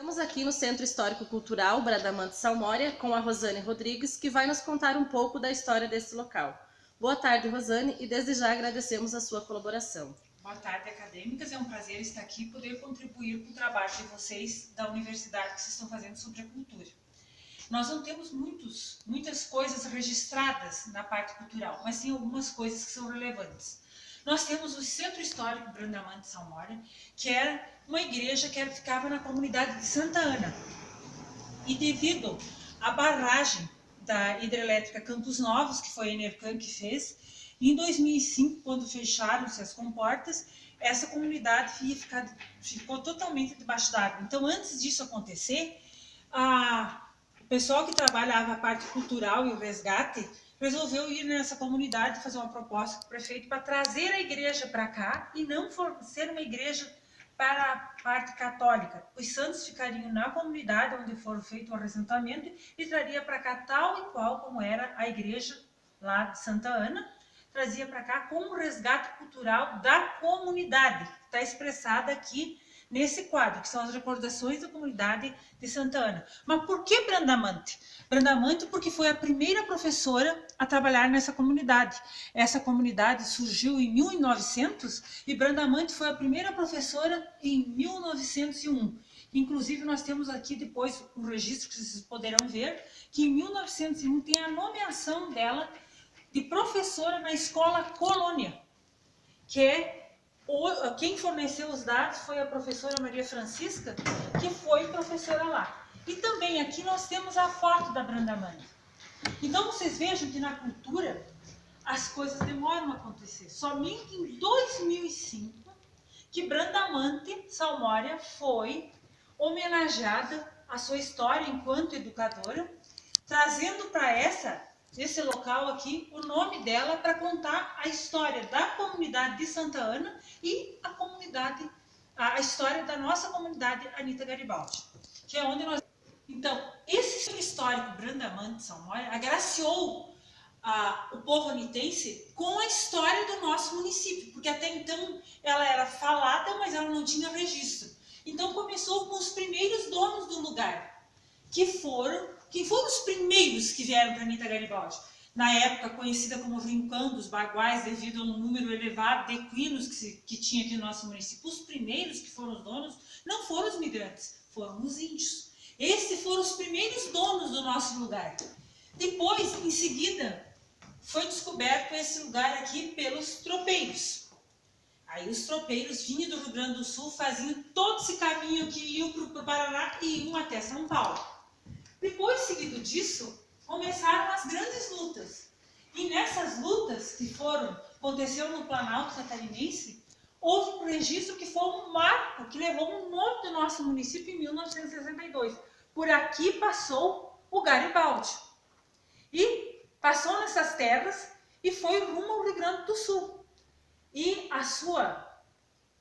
Estamos aqui no Centro Histórico Cultural Bradamante Salmória com a Rosane Rodrigues, que vai nos contar um pouco da história desse local. Boa tarde, Rosane, e desde já agradecemos a sua colaboração. Boa tarde, acadêmicas. É um prazer estar aqui e poder contribuir com o trabalho de vocês da universidade que vocês estão fazendo sobre a cultura. Nós não temos muitas coisas registradas na parte cultural, mas sim algumas coisas que são relevantes. Nós temos o Centro Histórico Bradamante Salmória, que era uma igreja que ficava na comunidade de Santa Ana. E devido à barragem da hidrelétrica Campos Novos, que foi a Enercan que fez, em 2005, quando fecharam-se as comportas, essa comunidade ficou totalmente debaixo d'água. Então, antes disso acontecer, o pessoal que trabalhava a parte cultural e o resgate resolveu ir nessa comunidade fazer uma proposta com o prefeito para trazer a igreja para cá e não ser uma igreja para a parte católica. Os santos ficariam na comunidade onde foram feito o assentamento e traria para cá tal e qual como era a igreja lá de Santa Ana, trazia para cá com um resgate cultural da comunidade, que está expressada aqui nesse quadro, que são as recordações da comunidade de Santa Ana. Mas por que Bradamante? Bradamante porque foi a primeira professora a trabalhar nessa comunidade. Essa comunidade surgiu em 1900 e Bradamante foi a primeira professora em 1901. Inclusive, nós temos aqui depois um registro que vocês poderão ver, que em 1901 tem a nomeação dela de professora na Escola Colônia, que quem forneceu os dados foi a professora Maria Francisca, que foi professora lá. E também aqui nós temos a foto da Bradamante. Então vocês vejam que na cultura as coisas demoram a acontecer. Somente em 2005 que Bradamante Salmória foi homenageada a sua história enquanto educadora, trazendo para esse local aqui o nome dela para contar a história da comunidade de Santa Ana e a história da nossa comunidade Anita Garibaldi, que é onde nós... Então, esse centro histórico Bradamante Salmória agraciou o povo anitense com a história do nosso município, porque até então ela era falada, mas ela não tinha registro. Então começou com os primeiros donos do lugar, que foram os primeiros que vieram para Anita Garibaldi. Na época conhecida como Rincão dos Baguais, devido a um número elevado de equinos que tinha aqui no nosso município. Os primeiros que foram os donos não foram os migrantes, foram os índios. Esses foram os primeiros donos do nosso lugar. Depois, em seguida, foi descoberto esse lugar aqui pelos tropeiros. Aí os tropeiros vinham do Rio Grande do Sul, faziam todo esse caminho que iam para o Paraná e iam até São Paulo. Depois, seguido disso, começaram as grandes lutas. E nessas lutas que aconteceu no Planalto Catarinense, houve um registro que foi um marco que levou o nome do nosso município em 1962. Por aqui passou o Garibaldi. E passou nessas terras e foi rumo ao Rio Grande do Sul. E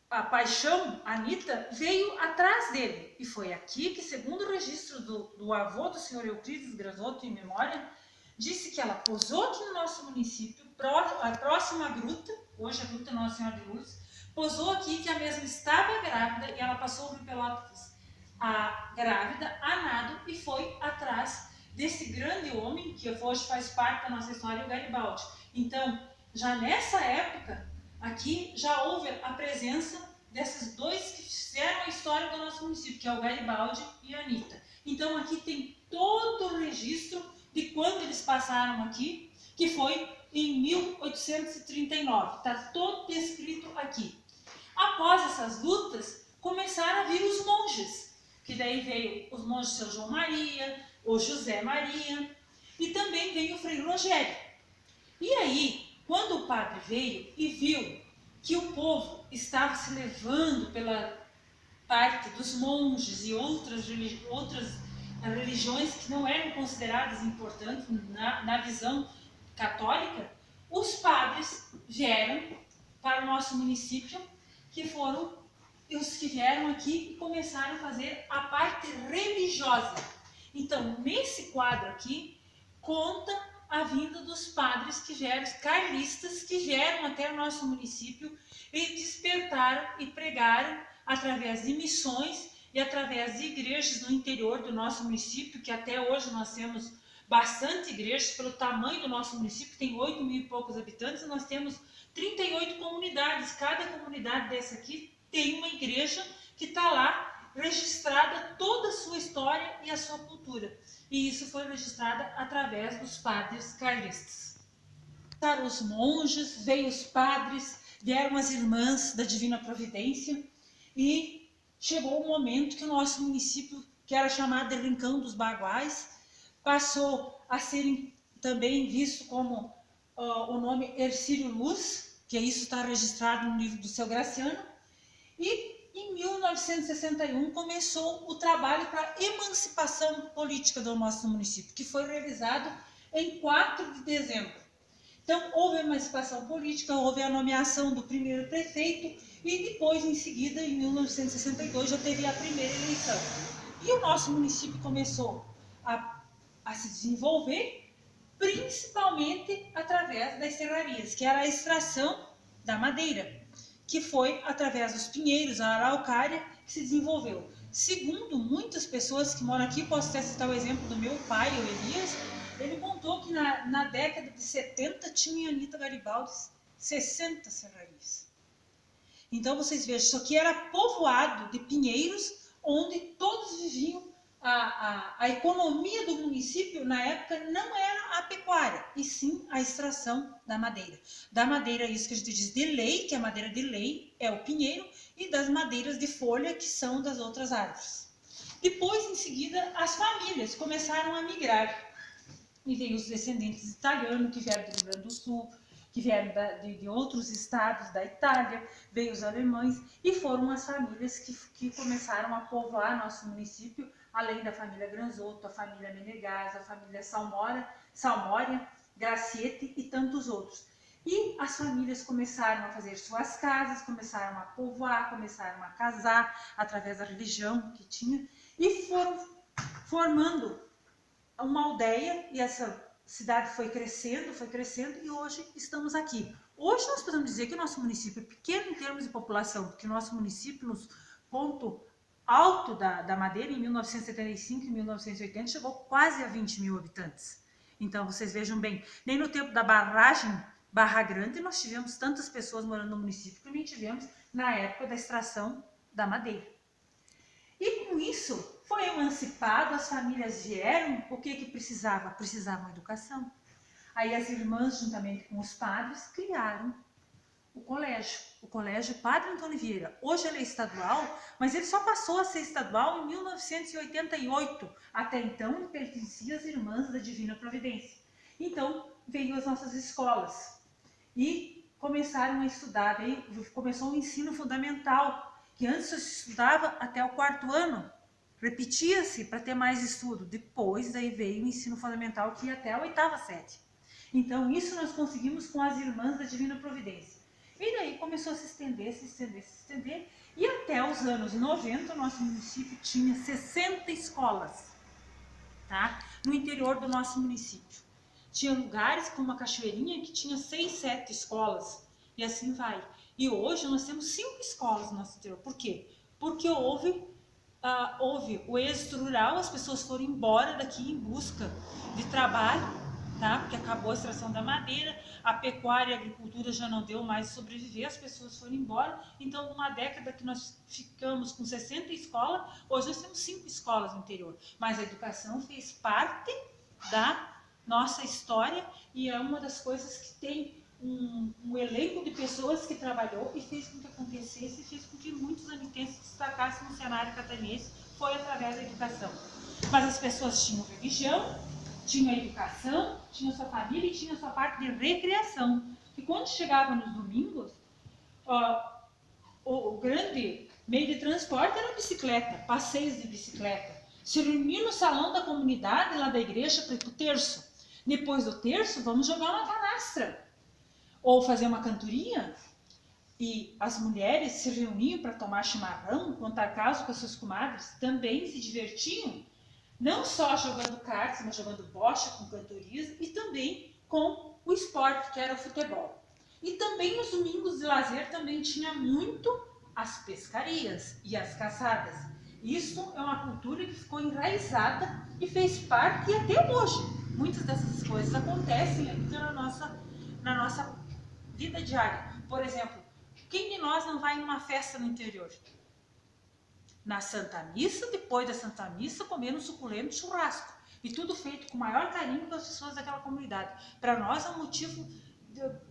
a paixão, Anita, veio atrás dele. E foi aqui que, segundo o registro do avô do senhor Euclides Granzotto, em memória, disse que ela posou aqui no nosso município, a próxima gruta, hoje a Gruta Nossa Senhora de Lourdes, posou aqui que a mesma estava grávida e ela passou o Rio Pelotas grávida, a nado, e foi atrás desse grande homem, que hoje faz parte da nossa história, o Garibaldi. Então, já nessa época, aqui já houve a presença desses dois que fizeram a história do nosso município, que é o Garibaldi e a Anita. Então aqui tem todo o registro de quando eles passaram aqui, que foi em 1839. Está todo descrito aqui. Após essas lutas, começaram a vir os monges, que daí veio os monges de São João Maria, o José Maria, e também veio o Frei Rogério. E aí, quando o padre veio e viu que o povo estava se levando pela parte dos monges e outras religiões que não eram consideradas importantes na visão católica, os padres vieram para o nosso município, que foram os que vieram aqui e começaram a fazer a parte religiosa. Então, nesse quadro aqui, conta a vinda dos padres que vieram, carlistas, que vieram até o nosso município e despertaram e pregaram através de missões e através de igrejas no interior do nosso município, que até hoje nós temos bastante igrejas, pelo tamanho do nosso município, tem 8 mil e poucos habitantes, nós temos 38 comunidades, cada comunidade dessa aqui tem uma igreja que está lá registrada toda a sua história e a sua cultura. E isso foi registrado através dos padres carlistas. Para os monges, veio os padres, vieram as irmãs da Divina Providência e chegou o momento que o nosso município, que era chamado de Rincão dos Baguais, passou a ser também visto como o nome Hercílio Luz, que isso está registrado no livro do seu Graciano, e em 1961 começou o trabalho para a emancipação política do nosso município, que foi realizado em 4 de dezembro. Então, houve a emancipação política, houve a nomeação do primeiro prefeito e depois, em seguida, em 1962, já teve a primeira eleição. E o nosso município começou a se desenvolver, principalmente através das serrarias, que era a extração da madeira, que foi através dos pinheiros, a araucária, que se desenvolveu. Segundo muitas pessoas que moram aqui, posso até citar o exemplo do meu pai, o Elias, ele contou que na década de 70 tinha em Anita Garibaldi 60 serrarias. Então vocês vejam, isso aqui era povoado de pinheiros, onde todos viviam. A economia do município na época não era a pecuária, e sim a extração da madeira. Da madeira, isso que a gente diz de lei, que a madeira de lei é o pinheiro, e das madeiras de folha, que são das outras árvores. Depois, em seguida, as famílias começaram a migrar. E veio os descendentes italianos, que vieram do Rio Grande do Sul, que vieram de outros estados da Itália, veio os alemães, e foram as famílias que começaram a povoar nosso município, além da família Granzotto, a família Menegas, a família Salmória, Graciete e tantos outros. E as famílias começaram a fazer suas casas, começaram a povoar, começaram a casar através da religião que tinha, e foram formando uma aldeia, e essa cidade foi crescendo, e hoje estamos aqui. Hoje nós podemos dizer que o nosso município é pequeno em termos de população, porque o nosso município, nos ponto alto da Madeira, em 1975 e 1980, chegou quase a 20 mil habitantes. Então, vocês vejam bem, nem no tempo da barragem Barra Grande nós tivemos tantas pessoas morando no município que nem tivemos na época da extração da madeira. E com isso, foi emancipado, as famílias vieram, o que precisava? Precisavam de educação. Aí as irmãs, juntamente com os padres, criaram o colégio Padre Antônio Vieira. Hoje ele é estadual, mas ele só passou a ser estadual em 1988. Até então ele pertencia às Irmãs da Divina Providência. Então veio as nossas escolas e começaram a estudar. Começou o ensino fundamental, que antes se estudava até o 4º ano. Repetia-se para ter mais estudo. Depois daí veio o ensino fundamental, que ia até a 8ª série. Então isso nós conseguimos com as Irmãs da Divina Providência. E daí começou a se estender, e até os anos 90 o nosso município tinha 60 escolas, tá? No interior do nosso município. Tinha lugares como a Cachoeirinha que tinha 6, 7 escolas, e assim vai. E hoje nós temos 5 escolas no nosso interior. Por quê? Porque houve o êxodo rural, as pessoas foram embora daqui em busca de trabalho, tá? Porque acabou a extração da madeira, a pecuária e a agricultura já não deu mais sobreviver, as pessoas foram embora. Então, numa década que nós ficamos com 60 escolas, hoje nós temos 5 escolas no interior. Mas a educação fez parte da nossa história e é uma das coisas que tem um elenco de pessoas que trabalhou e fez com que acontecesse, e fez com que muitos anitenses destacassem no cenário catarinense, foi através da educação. Mas as pessoas tinham religião, tinham educação, tinham sua família e tinham sua parte de recreação. E quando chegava nos domingos, o grande meio de transporte era a bicicleta, passeios de bicicleta. Se reunir no salão da comunidade, lá da igreja, para ir para o terço. Depois do terço, vamos jogar uma canastra. Ou fazer uma cantoria. E as mulheres se reuniam para tomar chimarrão, contar caso com as suas comadres, também se divertiam. Não só jogando cartas, mas jogando bocha com cantorias e também com o esporte, que era o futebol. E também nos domingos de lazer também tinha muito as pescarias e as caçadas. Isso é uma cultura que ficou enraizada e fez parte, e até hoje muitas dessas coisas acontecem ainda na nossa vida diária. Por exemplo, quem de nós não vai em uma festa no interior? Na Santa Missa, depois da Santa Missa, comendo um suculento churrasco. E tudo feito com o maior carinho pelas pessoas daquela comunidade. Para nós é um motivo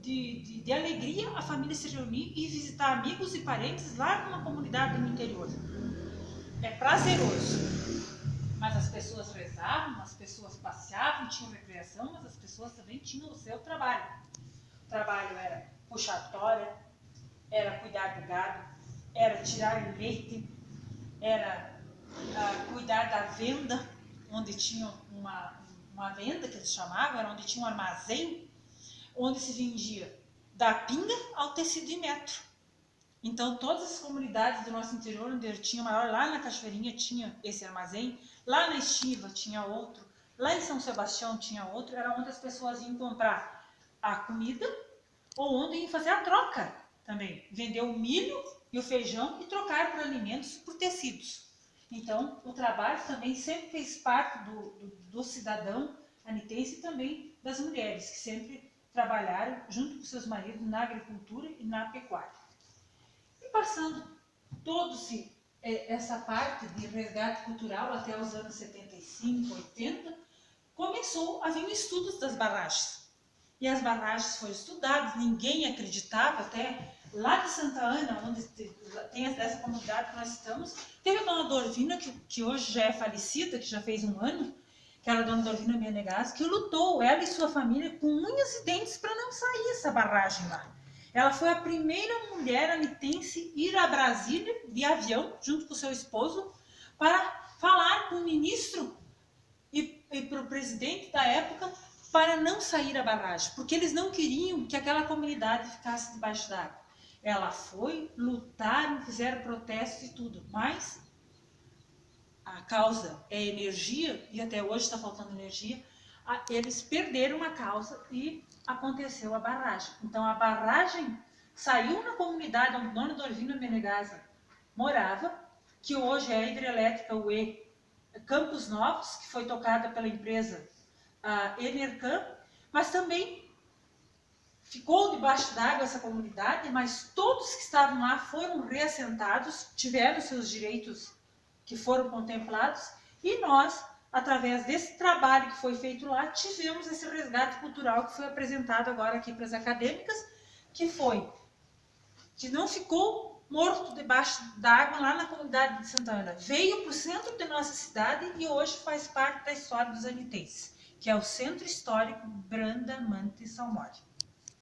de alegria a família se reunir e visitar amigos e parentes lá numa comunidade no interior. É prazeroso. Mas as pessoas rezavam, as pessoas passeavam, tinham recreação, mas as pessoas também tinham o seu trabalho. O trabalho era puxar tora, era cuidar do gado, era tirar o leite, era cuidar da venda, onde tinha uma venda que eles chamavam, era onde tinha um armazém, onde se vendia da pinga ao tecido de metro. Então todas as comunidades do nosso interior, onde tinha maior, lá na Cachoeirinha tinha esse armazém, lá na Estiva tinha outro, lá em São Sebastião tinha outro, era onde as pessoas iam comprar a comida ou onde iam fazer a troca também, vender o milho e o feijão e trocar por alimentos, por tecidos. Então, o trabalho também sempre fez parte do cidadão anitense e também das mulheres, que sempre trabalharam junto com seus maridos na agricultura e na pecuária. E passando toda essa parte de resgate cultural até os anos 75, 80, começou a vir estudos das barragens. E as barragens foram estudadas, ninguém acreditava, até lá de Santa Ana, onde tem essa comunidade que nós estamos, teve a dona Dorvina, que hoje já é falecida, que já fez um ano, que era a dona Dorvina Menegas, que lutou, ela e sua família, com unhas e dentes para não sair essa barragem lá. Ela foi a primeira mulher anitense a ir a Brasília de avião, junto com seu esposo, para falar com o ministro e para o presidente da época, para não sair a barragem, porque eles não queriam que aquela comunidade ficasse debaixo d'água. Ela foi, lutaram, fizeram protestos e tudo, mas a causa é energia, e até hoje está faltando energia, eles perderam a causa e aconteceu a barragem. Então a barragem saiu na comunidade onde Dona Dorvina Menegas morava, que hoje é a hidrelétrica UE Campos Novos, que foi tocada pela empresa Enercan, mas também ficou debaixo d'água essa comunidade, mas todos que estavam lá foram reassentados, tiveram seus direitos que foram contemplados, e nós, através desse trabalho que foi feito lá, tivemos esse resgate cultural que foi apresentado agora aqui para as acadêmicas, que não ficou morto debaixo d'água lá na comunidade de Santa Ana. Veio para o centro de nossa cidade e hoje faz parte da história dos anitenses, que é o Centro Histórico Brandamante Salmódia.